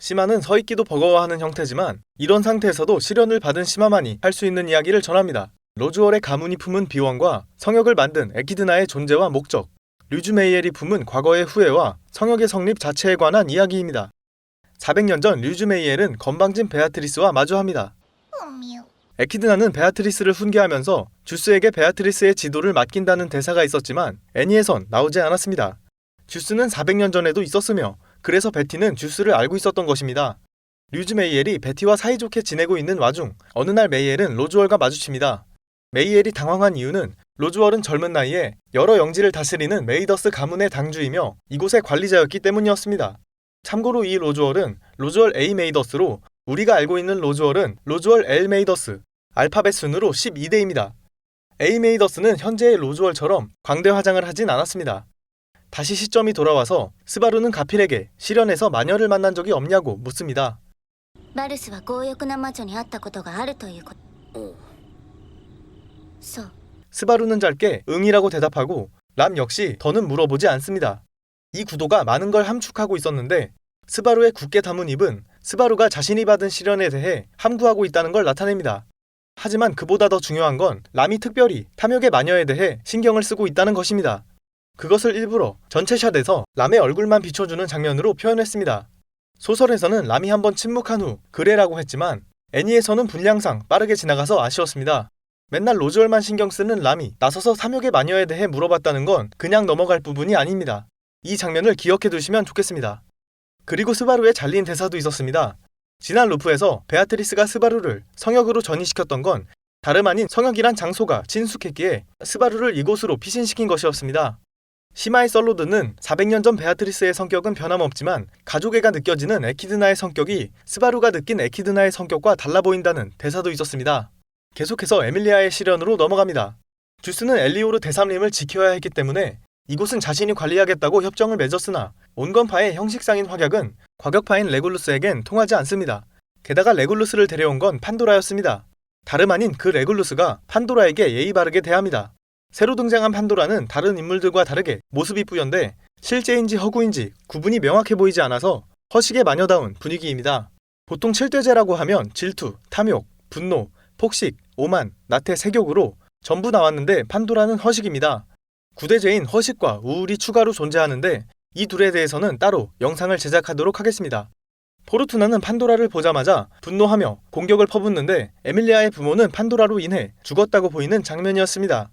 시마는 서있기도 버거워하는 형태지만 이런 상태에서도 시련을 받은 시마만이 할 수 있는 이야기를 전합니다. 로즈월의 가문이 품은 비원과 성역을 만든 에키드나의 존재와 목적, 류즈메이엘이 품은 과거의 후회와 성역의 성립 자체에 관한 이야기입니다. 400년 전 류즈메이엘은 건방진 베아트리스와 마주합니다. 에키드나는 베아트리스를 훈계하면서 주스에게 베아트리스의 지도를 맡긴다는 대사가 있었지만 애니에선 나오지 않았습니다. 주스는 400년 전에도 있었으며 그래서 베티는 주스를 알고 있었던 것입니다. 류즈메이엘이 베티와 사이좋게 지내고 있는 와중 어느 날 메이엘은 로즈월과 마주칩니다. 메이엘이 당황한 이유는 로즈월은 젊은 나이에 여러 영지를 다스리는 메이더스 가문의 당주이며 이곳의 관리자였기 때문이었습니다. 참고로 이 로즈월은 로즈월 A 메이더스로 우리가 알고 있는 로즈월은 로즈월 L 메이더스, 알파벳 순으로 12대입니다. A 메이더스는 현재의 로즈월처럼 광대 화장을 하진 않았습니다. 다시 시점이 돌아와서 스바루는 가필에게 시련에서 마녀를 만난 적이 없냐고 묻습니다. 마르스와強欲な魔女に会ったことがあるということ。そう。 스바루는 짧게 응이라고 대답하고 람 역시 더는 물어보지 않습니다. 이 구도가 많은 걸 함축하고 있었는데 스바루의 굳게 담은 입은 스바루가 자신이 받은 시련에 대해 함구하고 있다는 걸 나타냅니다. 하지만 그보다 더 중요한 건 람이 특별히 탐욕의 마녀에 대해 신경을 쓰고 있다는 것입니다. 그것을 일부러 전체 샷에서 람의 얼굴만 비춰주는 장면으로 표현했습니다. 소설에서는 람이 한번 침묵한 후 그래라고 했지만 애니에서는 분량상 빠르게 지나가서 아쉬웠습니다. 맨날 로즈월만 신경 쓰는 람이 나서서 탐욕의 마녀에 대해 물어봤다는 건 그냥 넘어갈 부분이 아닙니다. 이 장면을 기억해 두시면 좋겠습니다. 그리고 스바루의 잘린 대사도 있었습니다. 지난 루프에서 베아트리스가 스바루를 성역으로 전이시켰던 건 다름 아닌 성역이란 장소가 친숙했기에 스바루를 이곳으로 피신시킨 것이었습니다. 시마의 썰로드는 400년 전 베아트리스의 성격은 변함없지만 가족애가 느껴지는 에키드나의 성격이 스바루가 느낀 에키드나의 성격과 달라 보인다는 대사도 있었습니다. 계속해서 에밀리아의 시련으로 넘어갑니다. 주스는 엘리오르 대삼림을 지켜야 했기 때문에 이곳은 자신이 관리하겠다고 협정을 맺었으나 온건파의 형식상인 확약은 과격파인 레굴루스에겐 통하지 않습니다. 게다가 레굴루스를 데려온 건 판도라였습니다. 다름 아닌 그 레굴루스가 판도라에게 예의 바르게 대합니다. 새로 등장한 판도라는 다른 인물들과 다르게 모습이 뿌연데 실제인지 허구인지 구분이 명확해 보이지 않아서 허식의 마녀다운 분위기입니다. 보통 7대제라고 하면 질투, 탐욕, 분노, 폭식, 오만, 나태, 세욕으로 전부 나왔는데 판도라는 허식입니다. 9대제인 허식과 우울이 추가로 존재하는데 이 둘에 대해서는 따로 영상을 제작하도록 하겠습니다. 포르투나는 판도라를 보자마자 분노하며 공격을 퍼붓는데 에밀리아의 부모는 판도라로 인해 죽었다고 보이는 장면이었습니다.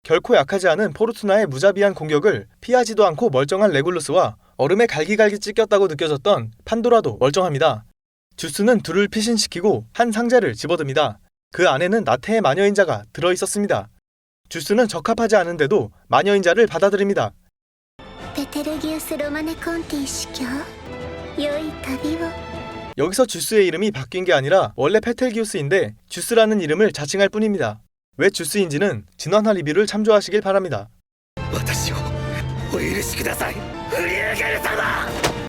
결코 약하지 않은 포르투나의 무자비한 공격을 피하지도 않고 멀쩡한 레굴루스와 얼음에 갈기갈기 찢겼다고 느껴졌던 판도라도 멀쩡합니다. 주스는 둘을 피신시키고 한 상자를 집어듭니다. 그 안에는 나태의 마녀인자가 들어있었습니다. 주스는 적합하지 않은데도 마녀인자를 받아들입니다. 베텔기우스 로마네 콘티 시켜. 요이 타비오. 여기서 주스의 이름이 바뀐 게 아니라 원래 페텔기우스인데 주스라는 이름을 자칭할 뿐입니다. 왜 주스인지는 진화나 리뷰를 참조하시길 바랍니다.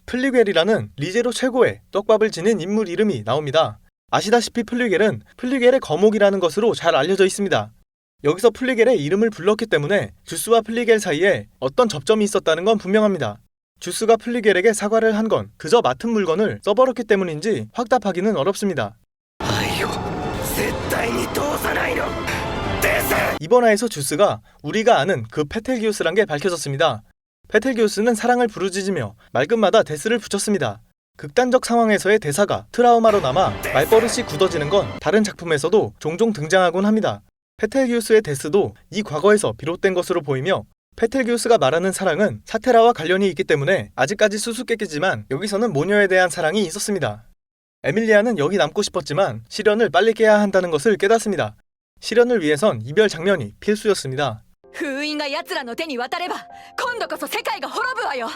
플리겔이라는 리제로 최고의 떡밥을 지닌 인물 이름이 나옵니다. 아시다시피 플리겔은 플리겔의 거목이라는 것으로 잘 알려져 있습니다. 여기서 플리겔의 이름을 불렀기 때문에 주스와 플리겔 사이에 어떤 접점이 있었다는 건 분명합니다. 주스가 플리겔에게 사과를 한 건 그저 맡은 물건을 써버렸기 때문인지 확답하기는 어렵습니다. 이번 화에서 주스가 우리가 아는 그 페텔기우스란 게 밝혀졌습니다. 페텔기우스는 사랑을 부르짖으며 말끝마다 데스를 붙였습니다. 극단적 상황에서의 대사가 트라우마로 남아 말버릇이 굳어지는 건 다른 작품에서도 종종 등장하곤 합니다. 페텔기우스의 데스도 이 과거에서 비롯된 것으로 보이며 페텔기우스가 말하는 사랑은 사테라와 관련이 있기 때문에 아직까지 수수께끼지만 여기서는 모녀에 대한 사랑이 있었습니다. 에밀리아는 여기 남고 싶었지만 시련을 빨리 깨야 한다는 것을 깨닫습니다. 시련을 위해선 이별 장면이 필수였습니다. 封印が奴らの手に渡れば今度こそ世界が滅ぶわよ.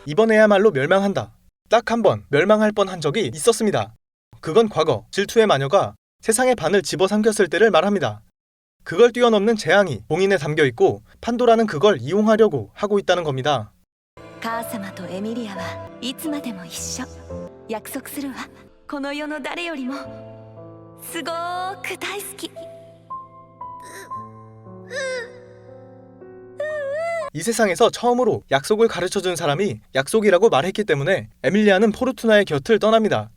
이번에야말로 멸망한다. 딱 한 번 멸망할 뻔한 적이 있었습니다. 그건 과거 질투의 마녀가 세상의 반을 집어삼켰을 때를 말합니다. 그걸 뛰어넘는 재앙이 봉인에 담겨있고 판도라는 그걸 이용하려고 하고 있다는 겁니다. 母様とエミリアはいつまでも一緒。約束するわ。この世の誰よりもすごーく大好き。이 세상에서 처음으로 약속을 가르쳐준 사람이 약속이라고 말했기 때문에 에밀리아는 포르투나의 곁을 떠납니다.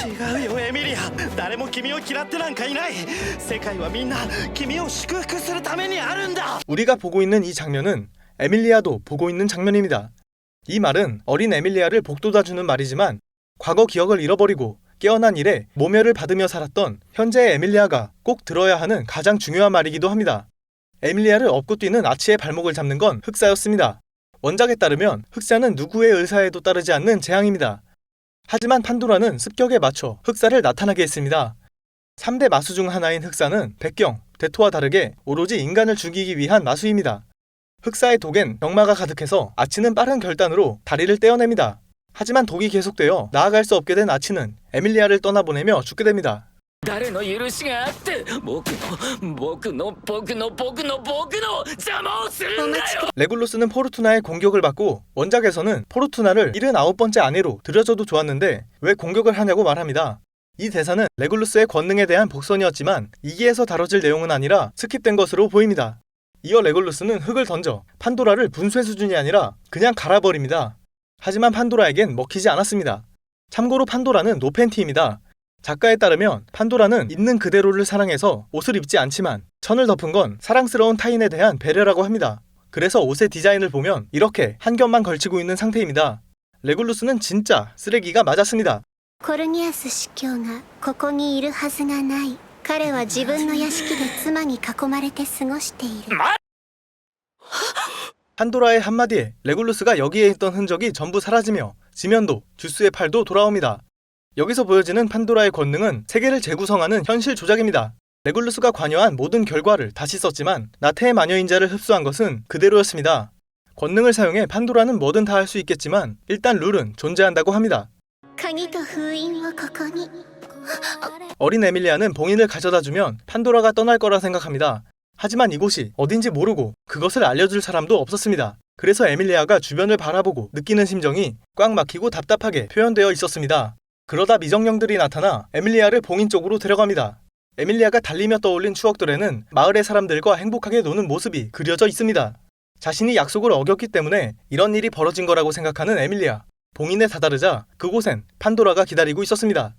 違うよエミリア、誰も君を嫌ってなんかいない。世界はみんな君を祝福するためにあるんだ。 우리가 보고 있는 이 장면은 에밀리아도 보고 있는 장면입니다. 이 말은 어린 에밀리아를 복돋아주는 말이지만 과거 기억을 잃어버리고 깨어난 이래 모멸을 받으며 살았던 현재의 에밀리아가 꼭 들어야 하는 가장 중요한 말이기도 합니다. 에밀리아를 업고 뛰는 아치의 발목을 잡는 건 흑사였습니다. 원작에 따르면 흑사는 누구의 의사에도 따르지 않는 재앙입니다. 하지만 판도라는 습격에 맞춰 흑사를 나타나게 했습니다. 3대 마수 중 하나인 흑사는 백경, 대토와 다르게 오로지 인간을 죽이기 위한 마수입니다. 흑사의 독엔 병마가 가득해서 아치는 빠른 결단으로 다리를 떼어냅니다. 하지만 독이 계속되어 나아갈 수 없게 된 아치는 에밀리아를 떠나보내며 죽게 됩니다. 誰の許しがあって僕の邪魔をするんだよ。 레굴루스는 포르투나의 공격을 받고 원작에서는 포르투나를 79번째 아내로 들여줘도 좋았는데 왜 공격을 하냐고 말합니다. 이 대사는 레굴루스의 권능에 대한 복선이었지만 2기에서 다뤄질 내용은 아니라 스킵된 것으로 보입니다. 이어 레굴루스는 흙을 던져 판도라를 분쇄 수준이 아니라 그냥 갈아버립니다. 하지만 판도라에겐 먹히지 않았습니다. 참고로 판도라는 노팬티입니다. 작가에 따르면 판도라는 있는 그대로를 사랑해서 옷을 입지 않지만 천을 덮은 건 사랑스러운 타인에 대한 배려라고 합니다. 그래서 옷의 디자인을 보면 이렇게 한 겹만 걸치고 있는 상태입니다. 레굴루스는 진짜 쓰레기가 맞았습니다. コルニアス司教がここにいるはずがない。彼は自分の屋敷で妻に囲まれて過ごしている。 판도라의 한마디에 레굴루스가 여기에 있던 흔적이 전부 사라지며 지면도 주스의 팔도 돌아옵니다. 여기서 보여지는 판도라의 권능은 세계를 재구성하는 현실 조작입니다. 레굴루스가 관여한 모든 결과를 다시 썼지만 나태의 마녀인자를 흡수한 것은 그대로였습니다. 권능을 사용해 판도라는 뭐든 다 할 수 있겠지만 일단 룰은 존재한다고 합니다. 鍵と封印をここに。 어린 에밀리아는 봉인을 가져다주면 판도라가 떠날 거라 생각합니다. 하지만 이곳이 어딘지 모르고 그것을 알려줄 사람도 없었습니다. 그래서 에밀리아가 주변을 바라보고 느끼는 심정이 꽉 막히고 답답하게 표현되어 있었습니다. 그러다 미정령들이 나타나 에밀리아를 봉인 쪽으로 데려갑니다. 에밀리아가 달리며 떠올린 추억들에는 마을의 사람들과 행복하게 노는 모습이 그려져 있습니다. 자신이 약속을 어겼기 때문에 이런 일이 벌어진 거라고 생각하는 에밀리아. 봉인에 다다르자 그곳엔 판도라가 기다리고 있었습니다.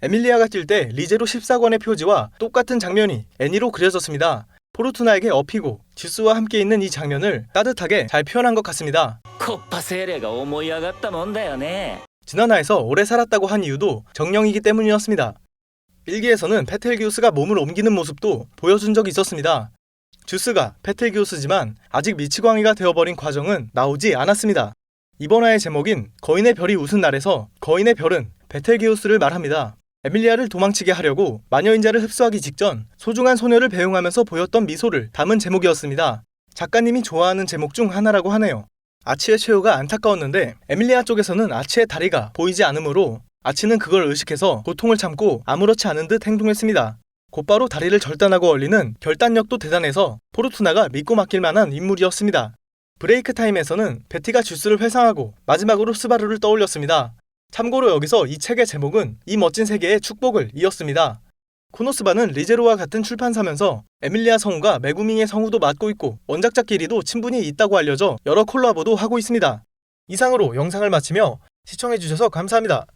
에밀리아가 뛸 때 리제로 14권의 표지와 똑같은 장면이 애니로 그려졌습니다. 포르투나에게 업히고 듀스와 함께 있는 이 장면을 따뜻하게 잘 표현한 것 같습니다. コッパ精霊が思い上がったもんだよね。 지나나에서 오래 살았다고 한 이유도 정령이기 때문이었습니다. 1기에서는 페텔기우스가 몸을 옮기는 모습도 보여준 적이 있었습니다. 듀스가 페텔기우스지만 아직 미치광이가 되어버린 과정은 나오지 않았습니다. 이번 화의 제목인 거인의 별이 웃은 날에서 거인의 별은 베텔기우스를 말합니다. 에밀리아를 도망치게 하려고 마녀인자를 흡수하기 직전 소중한 소녀를 배웅하면서 보였던 미소를 담은 제목이었습니다. 작가님이 좋아하는 제목 중 하나라고 하네요. 아치의 최후가 안타까웠는데 에밀리아 쪽에서는 아치의 다리가 보이지 않으므로 아치는 그걸 의식해서 고통을 참고 아무렇지 않은 듯 행동했습니다. 곧바로 다리를 절단하고 얼리는 결단력도 대단해서 포르투나가 믿고 맡길 만한 인물이었습니다. 브레이크 타임에서는 베티가 듀스를 회상하고 마지막으로 스바루를 떠올렸습니다. 참고로 여기서 이 책의 제목은 이 멋진 세계의 축복을 이었습니다. 코노스바는 리제로와 같은 출판사면서 에밀리아 성우가 메구밍의 성우도 맡고 있고 원작자끼리도 친분이 있다고 알려져 여러 콜라보도 하고 있습니다. 이상으로 영상을 마치며 시청해주셔서 감사합니다.